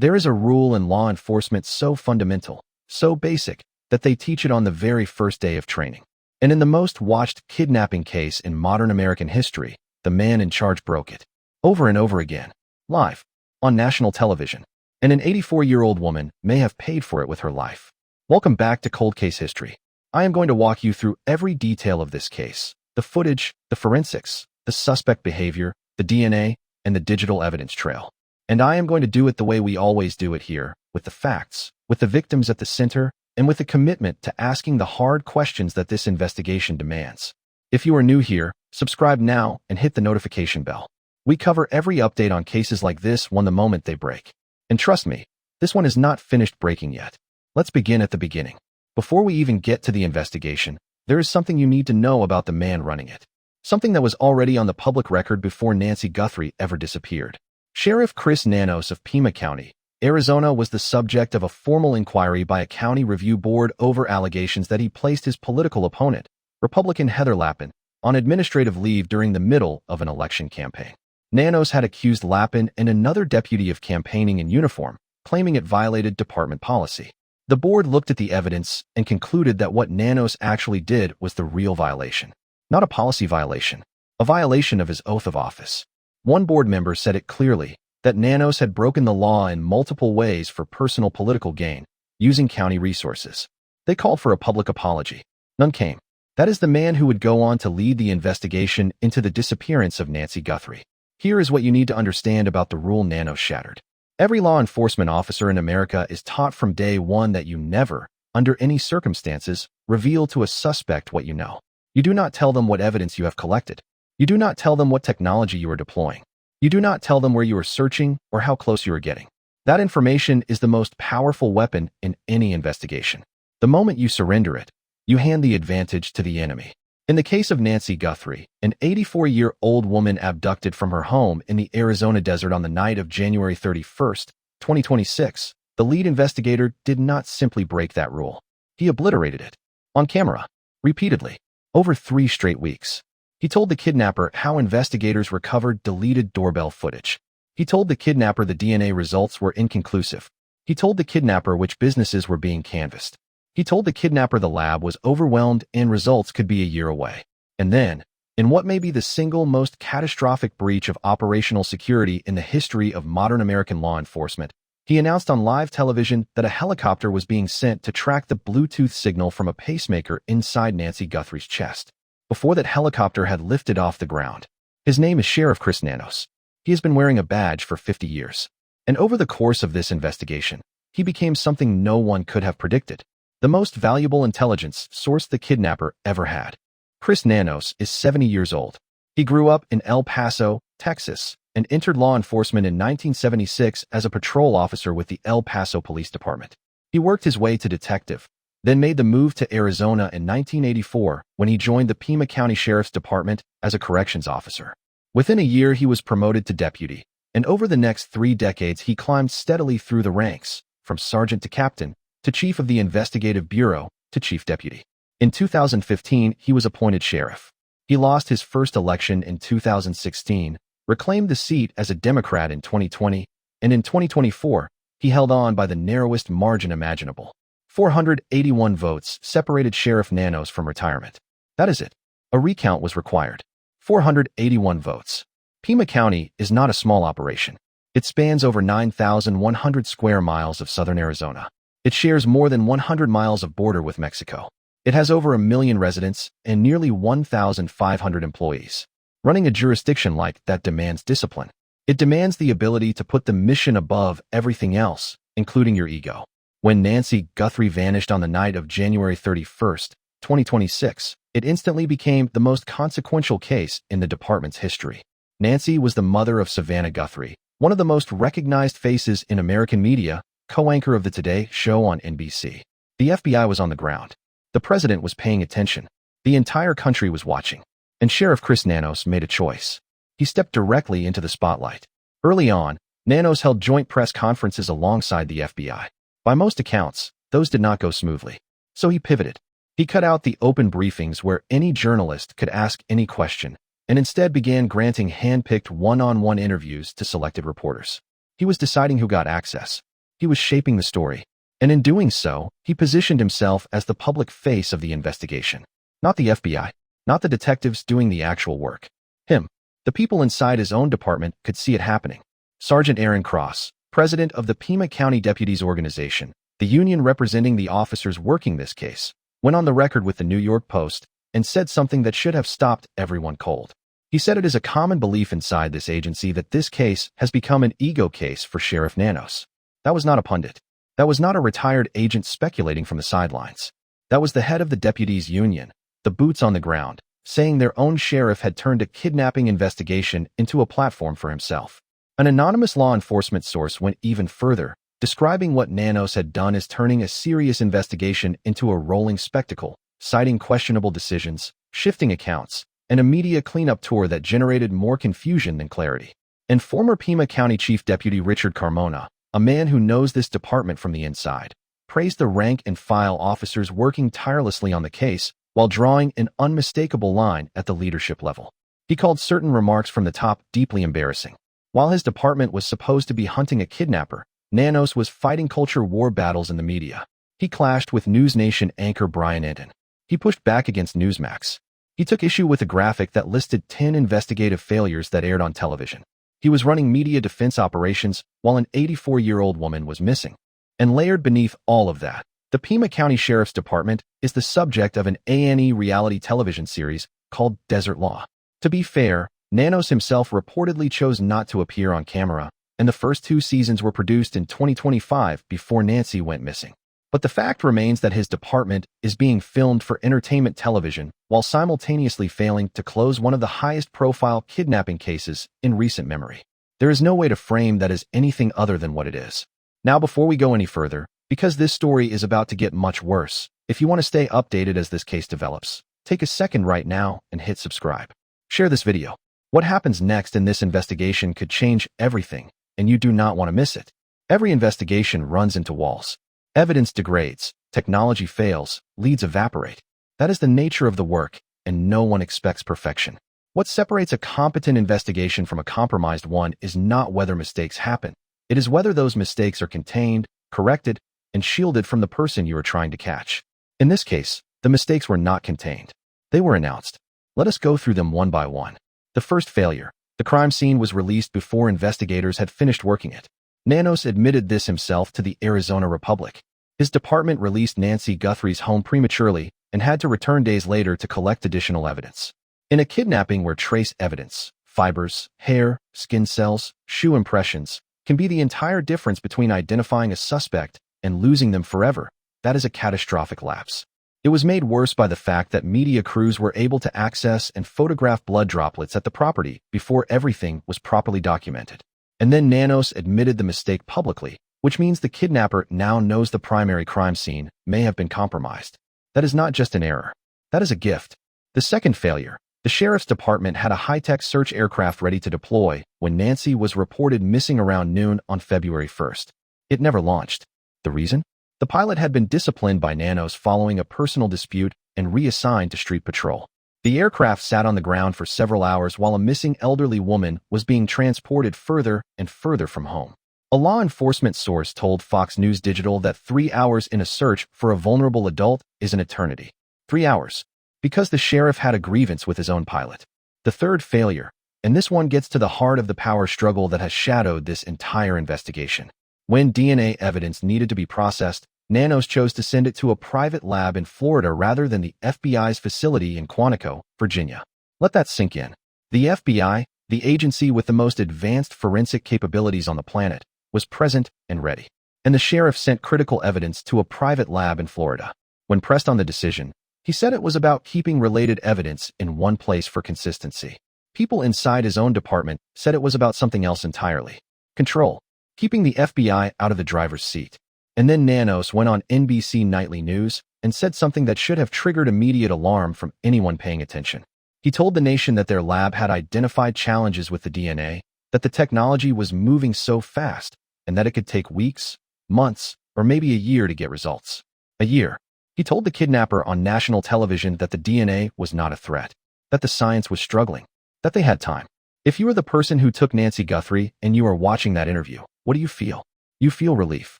There is a rule in law enforcement so fundamental, so basic, that they teach it on the very first day of training. And in the most watched kidnapping case in modern American history, the man in charge broke it. Over and over again. Live. On national television. And an 84-year-old woman may have paid for it with her life. Welcome back to Cold Case History. I am going to walk you through every detail of this case. The footage, the forensics, the suspect behavior, the DNA, and the digital evidence trail. And I am going to do it the way we always do it here, with the facts, with the victims at the center, and with a commitment to asking the hard questions that this investigation demands. If you are new here, subscribe now and hit the notification bell. We cover every update on cases like this one the moment they break. And trust me, this one is not finished breaking yet. Let's begin at the beginning. Before we even get to the investigation, there is something you need to know about the man running it. Something that was already on the public record before Nancy Guthrie ever disappeared. Sheriff Chris Nanos of Pima County, Arizona, was the subject of a formal inquiry by a county review board over allegations that he placed his political opponent, Republican Heather Lappin, on administrative leave during the middle of an election campaign. Nanos had accused Lappin and another deputy of campaigning in uniform, claiming it violated department policy. The board looked at the evidence and concluded that what Nanos actually did was the real violation. Not a policy violation, a violation of his oath of office. One board member said it clearly, that Nanos had broken the law in multiple ways for personal political gain, using county resources. They called for a public apology. None came. That is the man who would go on to lead the investigation into the disappearance of Nancy Guthrie. Here is what you need to understand about the rule Nanos shattered. Every law enforcement officer in America is taught from day one that you never, under any circumstances, reveal to a suspect what you know. You do not tell them what evidence you have collected. You do not tell them what technology you are deploying. You do not tell them where you are searching or how close you are getting. That information is the most powerful weapon in any investigation. The moment you surrender it, you hand the advantage to the enemy. In the case of Nancy Guthrie, an 84-year-old woman abducted from her home in the Arizona desert on the night of January 31, 2026, the lead investigator did not simply break that rule. He obliterated it. On camera. Repeatedly. Over 3 straight weeks. He told the kidnapper how investigators recovered deleted doorbell footage. He told the kidnapper the DNA results were inconclusive. He told the kidnapper which businesses were being canvassed. He told the kidnapper the lab was overwhelmed and results could be a year away. And then, in what may be the single most catastrophic breach of operational security in the history of modern American law enforcement, he announced on live television that a helicopter was being sent to track the Bluetooth signal from a pacemaker inside Nancy Guthrie's chest. Before that helicopter had lifted off the ground. His name is Sheriff Chris Nanos. He has been wearing a badge for 50 years. And over the course of this investigation, he became something no one could have predicted. The most valuable intelligence source the kidnapper ever had. Chris Nanos is 70 years old. He grew up in El Paso, Texas, and entered law enforcement in 1976 as a patrol officer with the El Paso Police Department. He worked his way to detective, then made the move to Arizona in 1984 when he joined the Pima County Sheriff's Department as a corrections officer. Within a year, he was promoted to deputy, and over the next 3 decades, he climbed steadily through the ranks, from sergeant to captain, to chief of the investigative bureau, to chief deputy. In 2015, he was appointed sheriff. He lost his first election in 2016, reclaimed the seat as a Democrat in 2020, and in 2024, he held on by the narrowest margin imaginable. 481 votes separated Sheriff Nanos from retirement. That is it. A recount was required. 481 votes. Pima County is not a small operation. It spans over 9,100 square miles of southern Arizona. It shares more than 100 miles of border with Mexico. It has over 1 million residents and nearly 1,500 employees. Running a jurisdiction like that demands discipline. It demands the ability to put the mission above everything else, including your ego. When Nancy Guthrie vanished on the night of January 31st, 2026, it instantly became the most consequential case in the department's history. Nancy was the mother of Savannah Guthrie, one of the most recognized faces in American media, co-anchor of the Today Show on NBC. The FBI was on the ground. The president was paying attention. The entire country was watching. And Sheriff Chris Nanos made a choice. He stepped directly into the spotlight. Early on, Nanos held joint press conferences alongside the FBI. By most accounts, those did not go smoothly. So he pivoted. He cut out the open briefings where any journalist could ask any question, and instead began granting hand-picked one-on-one interviews to selected reporters. He was deciding who got access, He was shaping the story. And in doing so, he positioned himself as the public face of the investigation. Not the FBI, not the detectives doing the actual work. Him. The people inside his own department could see it happening. Sergeant Aaron Cross, president of the Pima County Deputies Organization, the union representing the officers working this case, went on the record with the New York Post and said something that should have stopped everyone cold. He said it is a common belief inside this agency that this case has become an ego case for Sheriff Nanos. That was not a pundit. That was not a retired agent speculating from the sidelines. That was the head of the deputies union, the boots on the ground, saying their own sheriff had turned a kidnapping investigation into a platform for himself. An anonymous law enforcement source went even further, describing what Nanos had done as turning a serious investigation into a rolling spectacle, citing questionable decisions, shifting accounts, and a media cleanup tour that generated more confusion than clarity. And former Pima County Chief Deputy Richard Carmona, a man who knows this department from the inside, praised the rank-and-file officers working tirelessly on the case while drawing an unmistakable line at the leadership level. He called certain remarks from the top deeply embarrassing. While his department was supposed to be hunting a kidnapper, Nanos was fighting culture war battles in the media. He clashed with News Nation anchor Brian Eden. He pushed back against Newsmax. He took issue with a graphic that listed 10 investigative failures that aired on television. He was running media defense operations while an 84-year-old woman was missing. And layered beneath all of that, the Pima County Sheriff's Department is the subject of an A&E reality television series called Desert Law. To be fair, Nanos himself reportedly chose not to appear on camera, and the first 2 seasons were produced in 2025 before Nancy went missing. But the fact remains that his department is being filmed for entertainment television while simultaneously failing to close one of the highest-profile kidnapping cases in recent memory. There is no way to frame that as anything other than what it is. Now, before we go any further, because this story is about to get much worse, if you want to stay updated as this case develops, take a second right now and hit subscribe. Share this video. What happens next in this investigation could change everything, and you do not want to miss it. Every investigation runs into walls. Evidence degrades, technology fails, leads evaporate. That is the nature of the work, and no one expects perfection. What separates a competent investigation from a compromised one is not whether mistakes happen. It is whether those mistakes are contained, corrected, and shielded from the person you are trying to catch. In this case, the mistakes were not contained. They were announced. Let us go through them one by one. The first failure. The crime scene was released before investigators had finished working it. Nanos admitted this himself to the Arizona Republic. His department released Nancy Guthrie's home prematurely and had to return days later to collect additional evidence. In a kidnapping where trace evidence, fibers, hair, skin cells, shoe impressions, can be the entire difference between identifying a suspect and losing them forever, that is a catastrophic lapse. It was made worse by the fact that media crews were able to access and photograph blood droplets at the property before everything was properly documented. And then Nanos admitted the mistake publicly, which means the kidnapper now knows the primary crime scene may have been compromised. That is not just an error. That is a gift. The second failure. The sheriff's department had a high-tech search aircraft ready to deploy when Nancy was reported missing around noon on February 1st. It never launched. The reason? The pilot had been disciplined by Nanos following a personal dispute and reassigned to street patrol. The aircraft sat on the ground for several hours while a missing elderly woman was being transported further and further from home. A law enforcement source told Fox News Digital that 3 hours in a search for a vulnerable adult is an eternity. 3 hours. Because the sheriff had a grievance with his own pilot. The third failure, and this one gets to the heart of the power struggle that has shadowed this entire investigation. When DNA evidence needed to be processed, Nanos chose to send it to a private lab in Florida rather than the FBI's facility in Quantico, Virginia. Let that sink in. The FBI, the agency with the most advanced forensic capabilities on the planet, was present and ready. And the sheriff sent critical evidence to a private lab in Florida. When pressed on the decision, he said it was about keeping related evidence in one place for consistency. People inside his own department said it was about something else entirely. Control. Keeping the FBI out of the driver's seat. And then Nanos went on NBC Nightly News and said something that should have triggered immediate alarm from anyone paying attention. He told the nation that their lab had identified challenges with the DNA, that the technology was moving so fast, and that it could take weeks, months, or maybe a year to get results. A year. He told the kidnapper on national television that the DNA was not a threat, that the science was struggling, that they had time. If you are the person who took Nancy Guthrie and you are watching that interview, what do you feel? You feel relief.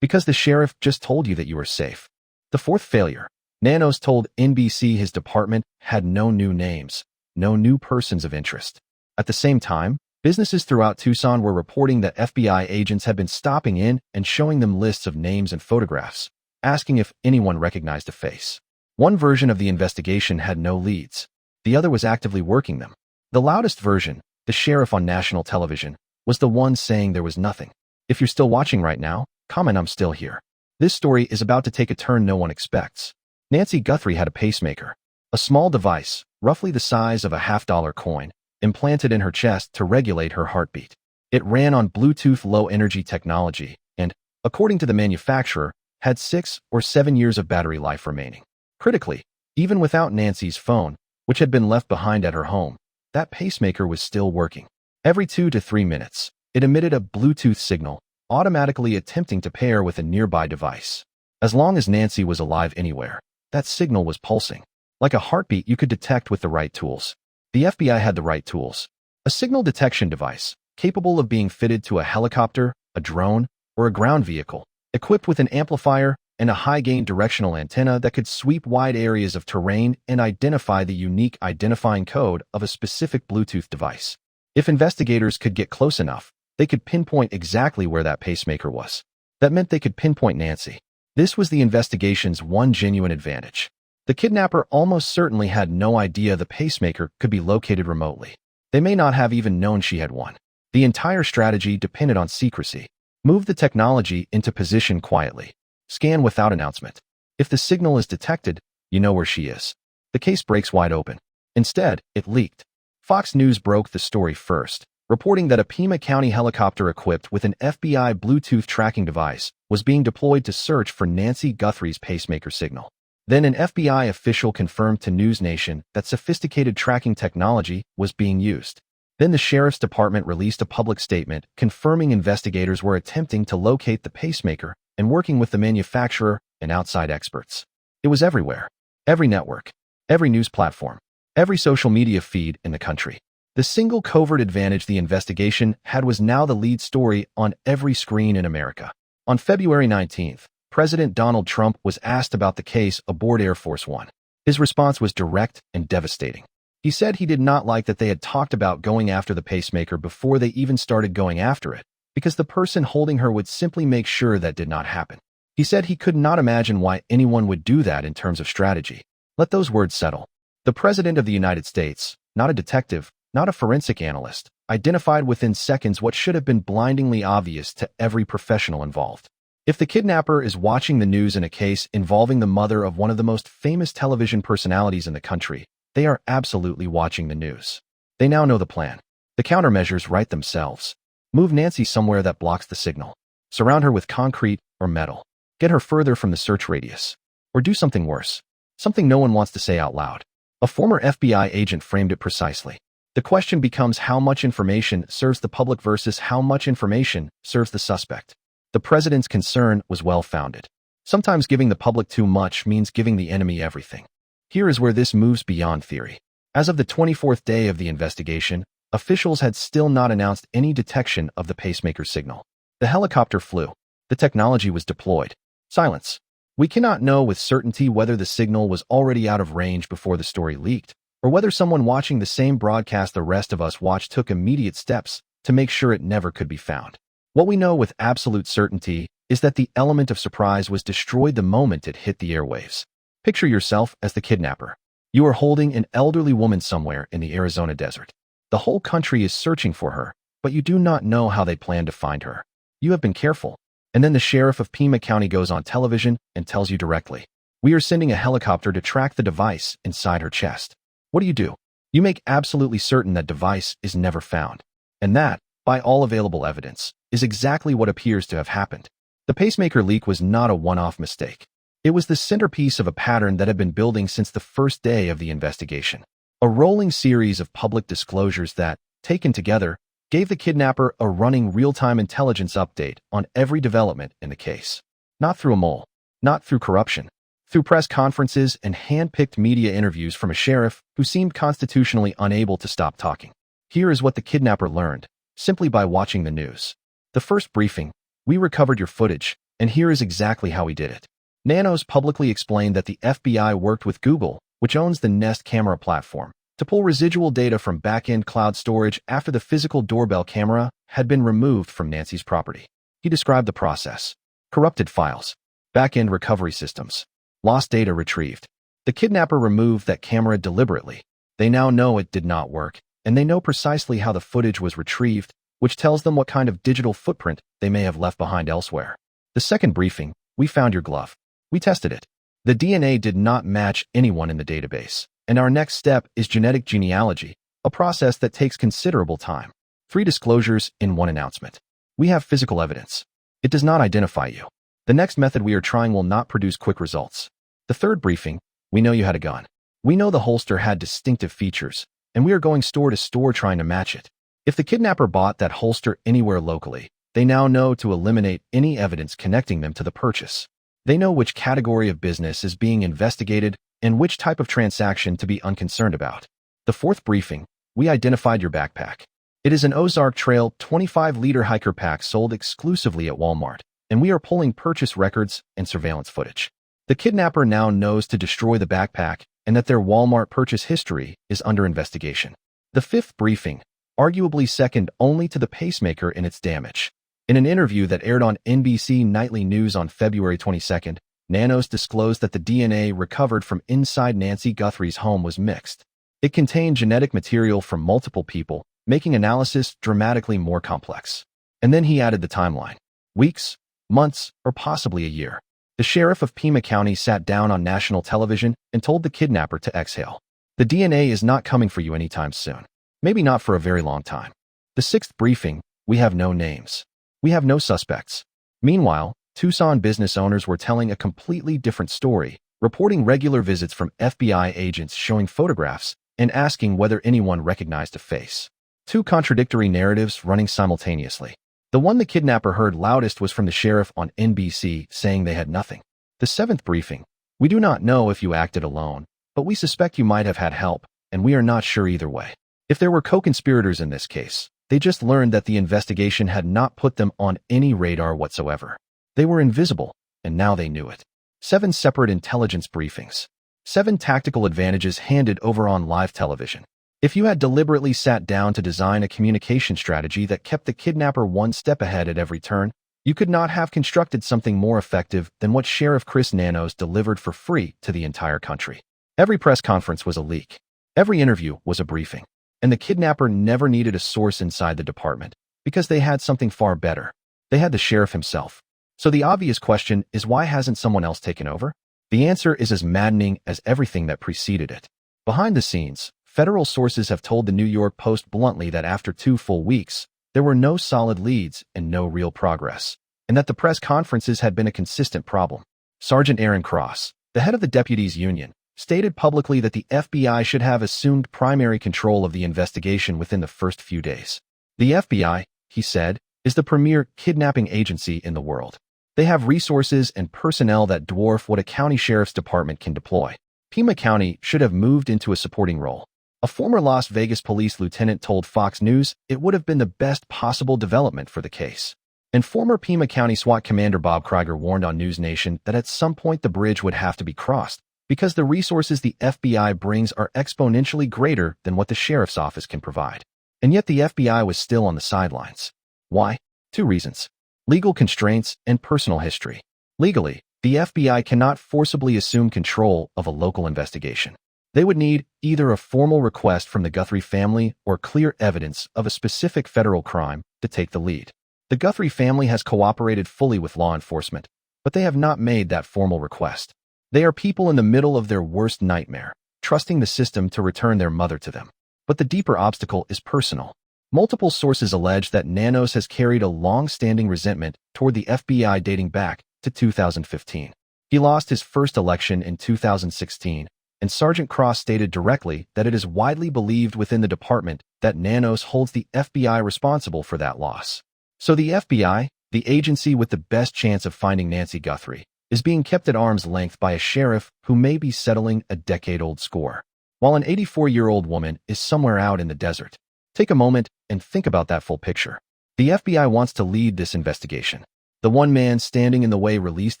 Because the sheriff just told you that you were safe. The fourth failure. Nanos told NBC his department had no new names, no new persons of interest. At the same time, businesses throughout Tucson were reporting that FBI agents had been stopping in and showing them lists of names and photographs, asking if anyone recognized a face. One version of the investigation had no leads. The other was actively working them. The loudest version, the sheriff on national television, was the one saying there was nothing. If you're still watching right now, comment I'm still here. This story is about to take a turn no one expects. Nancy Guthrie had a pacemaker, a small device, roughly the size of a $50 coin, implanted in her chest to regulate her heartbeat. It ran on Bluetooth low-energy technology and, according to the manufacturer, had 6 or 7 years of battery life remaining. Critically, even without Nancy's phone, which had been left behind at her home, that pacemaker was still working. Every 2 to 3 minutes, it emitted a Bluetooth signal, automatically attempting to pair with a nearby device. As long as Nancy was alive anywhere, that signal was pulsing. Like a heartbeat you could detect with the right tools. The FBI had the right tools. A signal detection device, capable of being fitted to a helicopter, a drone, or a ground vehicle, equipped with an amplifier and a high-gain directional antenna that could sweep wide areas of terrain and identify the unique identifying code of a specific Bluetooth device. If investigators could get close enough, they could pinpoint exactly where that pacemaker was. That meant they could pinpoint Nancy. This was the investigation's one genuine advantage. The kidnapper almost certainly had no idea the pacemaker could be located remotely. They may not have even known she had one. The entire strategy depended on secrecy. Move the technology into position quietly. Scan without announcement. If the signal is detected, you know where she is. The case breaks wide open. Instead, it leaked. Fox News broke the story first, reporting that a Pima County helicopter equipped with an FBI Bluetooth tracking device was being deployed to search for Nancy Guthrie's pacemaker signal. Then an FBI official confirmed to News Nation that sophisticated tracking technology was being used. Then the sheriff's department released a public statement confirming investigators were attempting to locate the pacemaker and working with the manufacturer and outside experts. It was everywhere. Every network, every news platform, every social media feed in the country. The single covert advantage the investigation had was now the lead story on every screen in America. On February 19th, President Donald Trump was asked about the case aboard Air Force One. His response was direct and devastating. He said he did not like that they had talked about going after the pacemaker before they even started going after it, because the person holding her would simply make sure that did not happen. He said he could not imagine why anyone would do that in terms of strategy. Let those words settle. The President of the United States, not a detective, not a forensic analyst, identified within seconds what should have been blindingly obvious to every professional involved. If the kidnapper is watching the news in a case involving the mother of one of the most famous television personalities in the country, they are absolutely watching the news. They now know the plan. The countermeasures write themselves. Move Nancy somewhere that blocks the signal. Surround her with concrete or metal. Get her further from the search radius. Or do something worse. Something no one wants to say out loud. A former FBI agent framed it precisely. The question becomes how much information serves the public versus how much information serves the suspect. The president's concern was well-founded. Sometimes giving the public too much means giving the enemy everything. Here is where this moves beyond theory. As of the 24th day of the investigation, officials had still not announced any detection of the pacemaker signal. The helicopter flew. The technology was deployed. Silence. We cannot know with certainty whether the signal was already out of range before the story leaked, or whether someone watching the same broadcast the rest of us watched took immediate steps to make sure it never could be found. What we know with absolute certainty is that the element of surprise was destroyed the moment it hit the airwaves. Picture yourself as the kidnapper. You are holding an elderly woman somewhere in the Arizona desert. The whole country is searching for her, but you do not know how they plan to find her. You have been careful. And then the sheriff of Pima County goes on television and tells you directly, "We are sending a helicopter to track the device inside her chest." What do? You make absolutely certain that device is never found. And that, by all available evidence, is exactly what appears to have happened. The pacemaker leak was not a one-off mistake. It was the centerpiece of a pattern that had been building since the first day of the investigation. A rolling series of public disclosures that, taken together, gave the kidnapper a running real-time intelligence update on every development in the case. Not through a mole, not through corruption, through press conferences and hand-picked media interviews from a sheriff who seemed constitutionally unable to stop talking. Here is what the kidnapper learned, simply by watching the news. The first briefing: "We recovered your footage. And here is exactly how he did it. Nanos publicly explained that the FBI worked with Google, which owns the Nest camera platform, to pull residual data from back-end cloud storage after the physical doorbell camera had been removed from Nancy's property. He described the process: corrupted files, back-end recovery systems, lost data retrieved. The kidnapper removed that camera deliberately. They now know it did not work, and they know precisely how the footage was retrieved, which tells them what kind of digital footprint they may have left behind elsewhere. The second briefing: we found your glove. We tested it. The DNA did not match anyone in the database, and our next step is genetic genealogy, a process that takes considerable time. 3 disclosures in 1 announcement. We have physical evidence. It does not identify you. The next method we are trying will not produce quick results. The third briefing: we know you had a gun. We know the holster had distinctive features, and we are going store to store trying to match it. If the kidnapper bought that holster anywhere locally, they now know to eliminate any evidence connecting them to the purchase. They know which category of business is being investigated and which type of transaction to be unconcerned about. The fourth briefing: we identified your backpack. It is an Ozark Trail 25-liter hiker pack sold exclusively at Walmart, and we are pulling purchase records and surveillance footage. The kidnapper now knows to destroy the backpack and that their Walmart purchase history is under investigation. The fifth briefing, arguably second only to the pacemaker in its damage. In an interview that aired on NBC Nightly News on February 22, Nanos disclosed that the DNA recovered from inside Nancy Guthrie's home was mixed. It contained genetic material from multiple people, making analysis dramatically more complex. And then he added the timeline: weeks, months, or possibly a year. The sheriff of Pima County sat down on national television and told the kidnapper to exhale. The DNA is not coming for you anytime soon. Maybe not for a very long time. The sixth briefing: we have no names. We have no suspects. Meanwhile, Tucson business owners were telling a completely different story, reporting regular visits from FBI agents showing photographs and asking whether anyone recognized a face. 2 contradictory narratives running simultaneously. The one the kidnapper heard loudest was from the sheriff on NBC saying they had nothing. The seventh briefing: we do not know if you acted alone, but we suspect you might have had help, and we are not sure either way. If there were co-conspirators in this case, they just learned that the investigation had not put them on any radar whatsoever. They were invisible, and now they knew it. 7 separate intelligence briefings. 7 tactical advantages handed over on live television. If you had deliberately sat down to design a communication strategy that kept the kidnapper one step ahead at every turn, you could not have constructed something more effective than what Sheriff Chris Nanos delivered for free to the entire country. Every press conference was a leak. Every interview was a briefing. And the kidnapper never needed a source inside the department, because they had something far better. They had the sheriff himself. So the obvious question is, why hasn't someone else taken over? The answer is as maddening as everything that preceded it. Behind the scenes, federal sources have told the New York Post bluntly that after 2 full weeks, there were no solid leads and no real progress, and that the press conferences had been a consistent problem. Sergeant Aaron Cross, the head of the deputies union, stated publicly that the FBI should have assumed primary control of the investigation within the first few days. The FBI, he said, is the premier kidnapping agency in the world. They have resources and personnel that dwarf what a county sheriff's department can deploy. Pima County should have moved into a supporting role. A former Las Vegas police lieutenant told Fox News it would have been the best possible development for the case. And former Pima County SWAT commander Bob Krieger warned on News Nation that at some point the bridge would have to be crossed, because the resources the FBI brings are exponentially greater than what the sheriff's office can provide. And yet the FBI was still on the sidelines. Why? 2 reasons: legal constraints and personal history. Legally, the FBI cannot forcibly assume control of a local investigation. They would need either a formal request from the Guthrie family or clear evidence of a specific federal crime to take the lead. The Guthrie family has cooperated fully with law enforcement, but they have not made that formal request. They are people in the middle of their worst nightmare, trusting the system to return their mother to them. But the deeper obstacle is personal. Multiple sources allege that Nanos has carried a long-standing resentment toward the FBI dating back to 2015. He lost his first election in 2016, and Sergeant Cross stated directly that it is widely believed within the department that Nanos holds the FBI responsible for that loss. So the FBI, the agency with the best chance of finding Nancy Guthrie, is being kept at arm's length by a sheriff who may be settling a decade-old score, while an 84-year-old woman is somewhere out in the desert. Take a moment and think about that full picture. The FBI wants to lead this investigation. The one man standing in the way released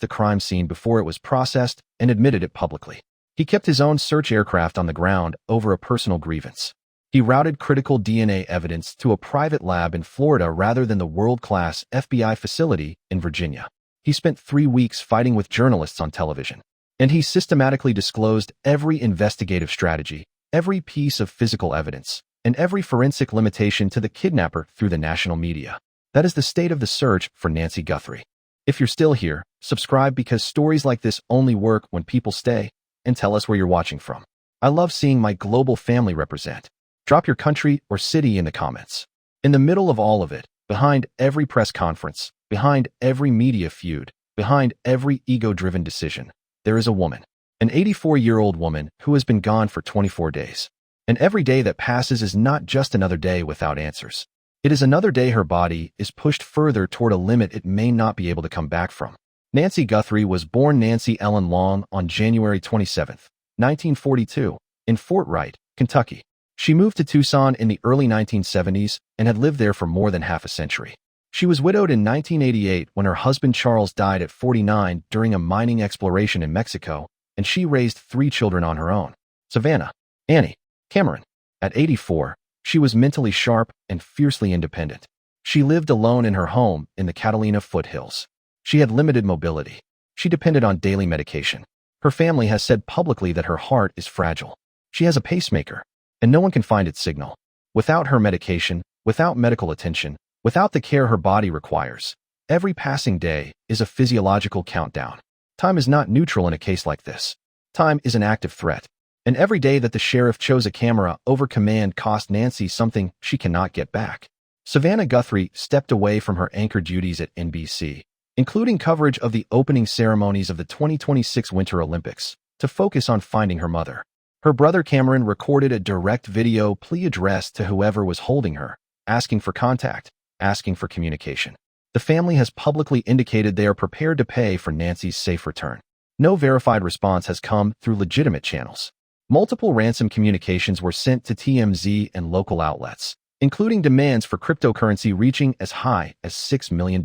the crime scene before it was processed and admitted it publicly. He kept his own search aircraft on the ground over a personal grievance. He routed critical DNA evidence to a private lab in Florida rather than the world-class FBI facility in Virginia. He spent 3 weeks fighting with journalists on television. And he systematically disclosed every investigative strategy, every piece of physical evidence, and every forensic limitation to the kidnapper through the national media. That is the state of the search for Nancy Guthrie. If you're still here, subscribe because stories like this only work when people stay, and tell us where you're watching from. I love seeing my global family represent. Drop your country or city in the comments. In the middle of all of it, behind every press conference, behind every media feud, behind every ego-driven decision, there is a woman. An 84-year-old woman who has been gone for 24 days. And every day that passes is not just another day without answers. It is another day her body is pushed further toward a limit it may not be able to come back from. Nancy Guthrie was born Nancy Ellen Long on January 27, 1942, in Fort Wright, Kentucky. She moved to Tucson in the early 1970s and had lived there for more than half a century. She was widowed in 1988 when her husband Charles died at 49 during a mining exploration in Mexico, and she raised 3 children on her own: Savannah, Annie, Cameron. At 84, she was mentally sharp and fiercely independent. She lived alone in her home in the Catalina foothills. She had limited mobility. She depended on daily medication. Her family has said publicly that her heart is fragile. She has a pacemaker, and no one can find its signal. Without her medication, without medical attention, without the care her body requires, every passing day is a physiological countdown. Time is not neutral in a case like this. Time is an active threat. And every day that the sheriff chose a camera over command cost Nancy something she cannot get back. Savannah Guthrie stepped away from her anchor duties at NBC, including coverage of the opening ceremonies of the 2026 Winter Olympics, to focus on finding her mother. Her brother Cameron recorded a direct video plea addressed to whoever was holding her, asking for contact, asking for communication. The family has publicly indicated they are prepared to pay for Nancy's safe return. No verified response has come through legitimate channels. Multiple ransom communications were sent to TMZ and local outlets, including demands for cryptocurrency reaching as high as $6 million.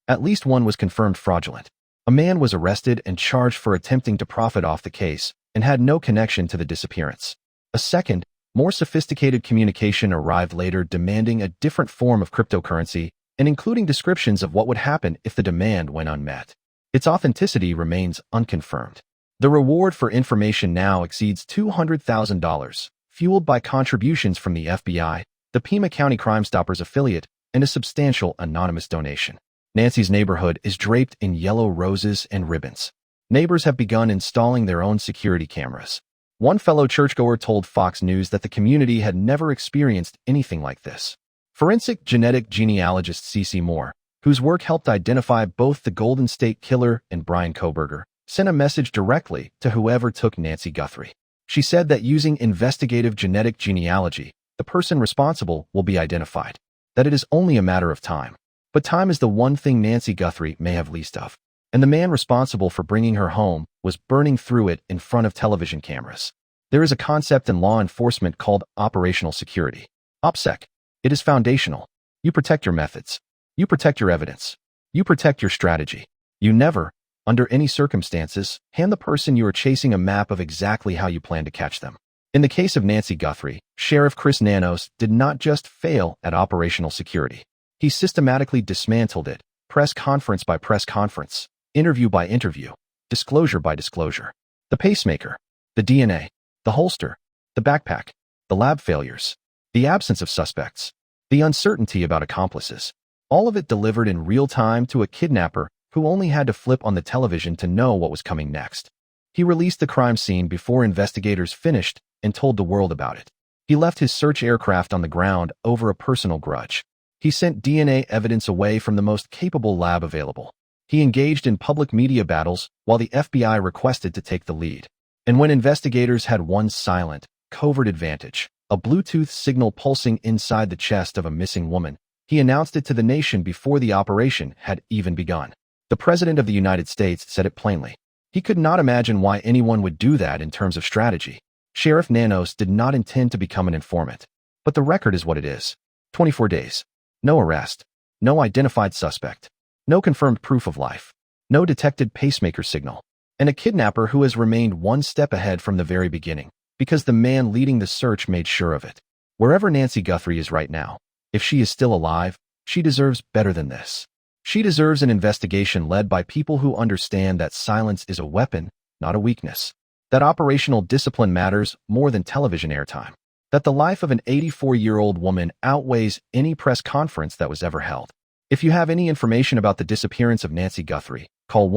At least one was confirmed fraudulent. A man was arrested and charged for attempting to profit off the case and had no connection to the disappearance. A second, more sophisticated communication arrived later demanding a different form of cryptocurrency and including descriptions of what would happen if the demand went unmet. Its authenticity remains unconfirmed. The reward for information now exceeds $200,000, fueled by contributions from the FBI, the Pima County Crime Stoppers affiliate, and a substantial anonymous donation. Nancy's neighborhood is draped in yellow roses and ribbons. Neighbors have begun installing their own security cameras. One fellow churchgoer told Fox News that the community had never experienced anything like this. Forensic genetic genealogist C.C. Moore, whose work helped identify both the Golden State Killer and Brian Kohberger, sent a message directly to whoever took Nancy Guthrie. She said that using investigative genetic genealogy, the person responsible will be identified, that it is only a matter of time. But time is the one thing Nancy Guthrie may have least of, and the man responsible for bringing her home was burning through it in front of television cameras. There is a concept in law enforcement called operational security. OPSEC. It is foundational. You protect your methods. You protect your evidence. You protect your strategy. You never, under any circumstances, hand the person you are chasing a map of exactly how you plan to catch them. In the case of Nancy Guthrie, Sheriff Chris Nanos did not just fail at operational security. He systematically dismantled it, press conference by press conference, interview by interview, disclosure by disclosure. The pacemaker, the DNA, the holster, the backpack, the lab failures, the absence of suspects, the uncertainty about accomplices. All of it delivered in real time to a kidnapper who only had to flip on the television to know what was coming next. He released the crime scene before investigators finished and told the world about it. He left his search aircraft on the ground over a personal grudge. He sent DNA evidence away from the most capable lab available. He engaged in public media battles while the FBI requested to take the lead. And when investigators had one silent, covert advantage, a Bluetooth signal pulsing inside the chest of a missing woman, he announced it to the nation before the operation had even begun. The President of the United States said it plainly. He could not imagine why anyone would do that in terms of strategy. Sheriff Nanos did not intend to become an informant. But the record is what it is. 24 days. No arrest. No identified suspect. No confirmed proof of life. No detected pacemaker signal. And a kidnapper who has remained one step ahead from the very beginning, because the man leading the search made sure of it. Wherever Nancy Guthrie is right now, if she is still alive, she deserves better than this. She deserves an investigation led by people who understand that silence is a weapon, not a weakness. That operational discipline matters more than television airtime. That the life of an 84-year-old woman outweighs any press conference that was ever held. If you have any information about the disappearance of Nancy Guthrie, call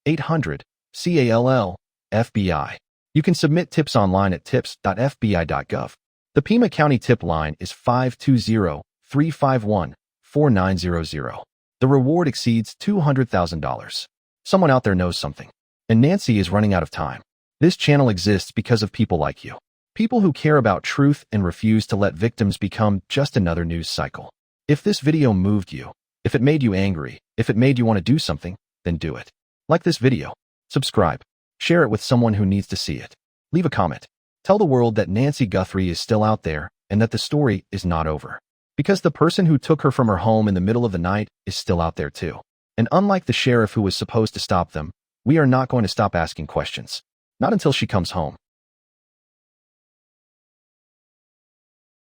1-800-CALL-FBI. You can submit tips online at tips.fbi.gov. The Pima County tip line is 520-351-4900. The reward exceeds $200,000. Someone out there knows something. And Nancy is running out of time. This channel exists because of people like you. People who care about truth and refuse to let victims become just another news cycle. If this video moved you, if it made you angry, if it made you want to do something, then do it. Like this video. Subscribe. Share it with someone who needs to see it. Leave a comment. Tell the world that Nancy Guthrie is still out there and that the story is not over. Because the person who took her from her home in the middle of the night is still out there too. And unlike the sheriff who was supposed to stop them, we are not going to stop asking questions. Not until she comes home.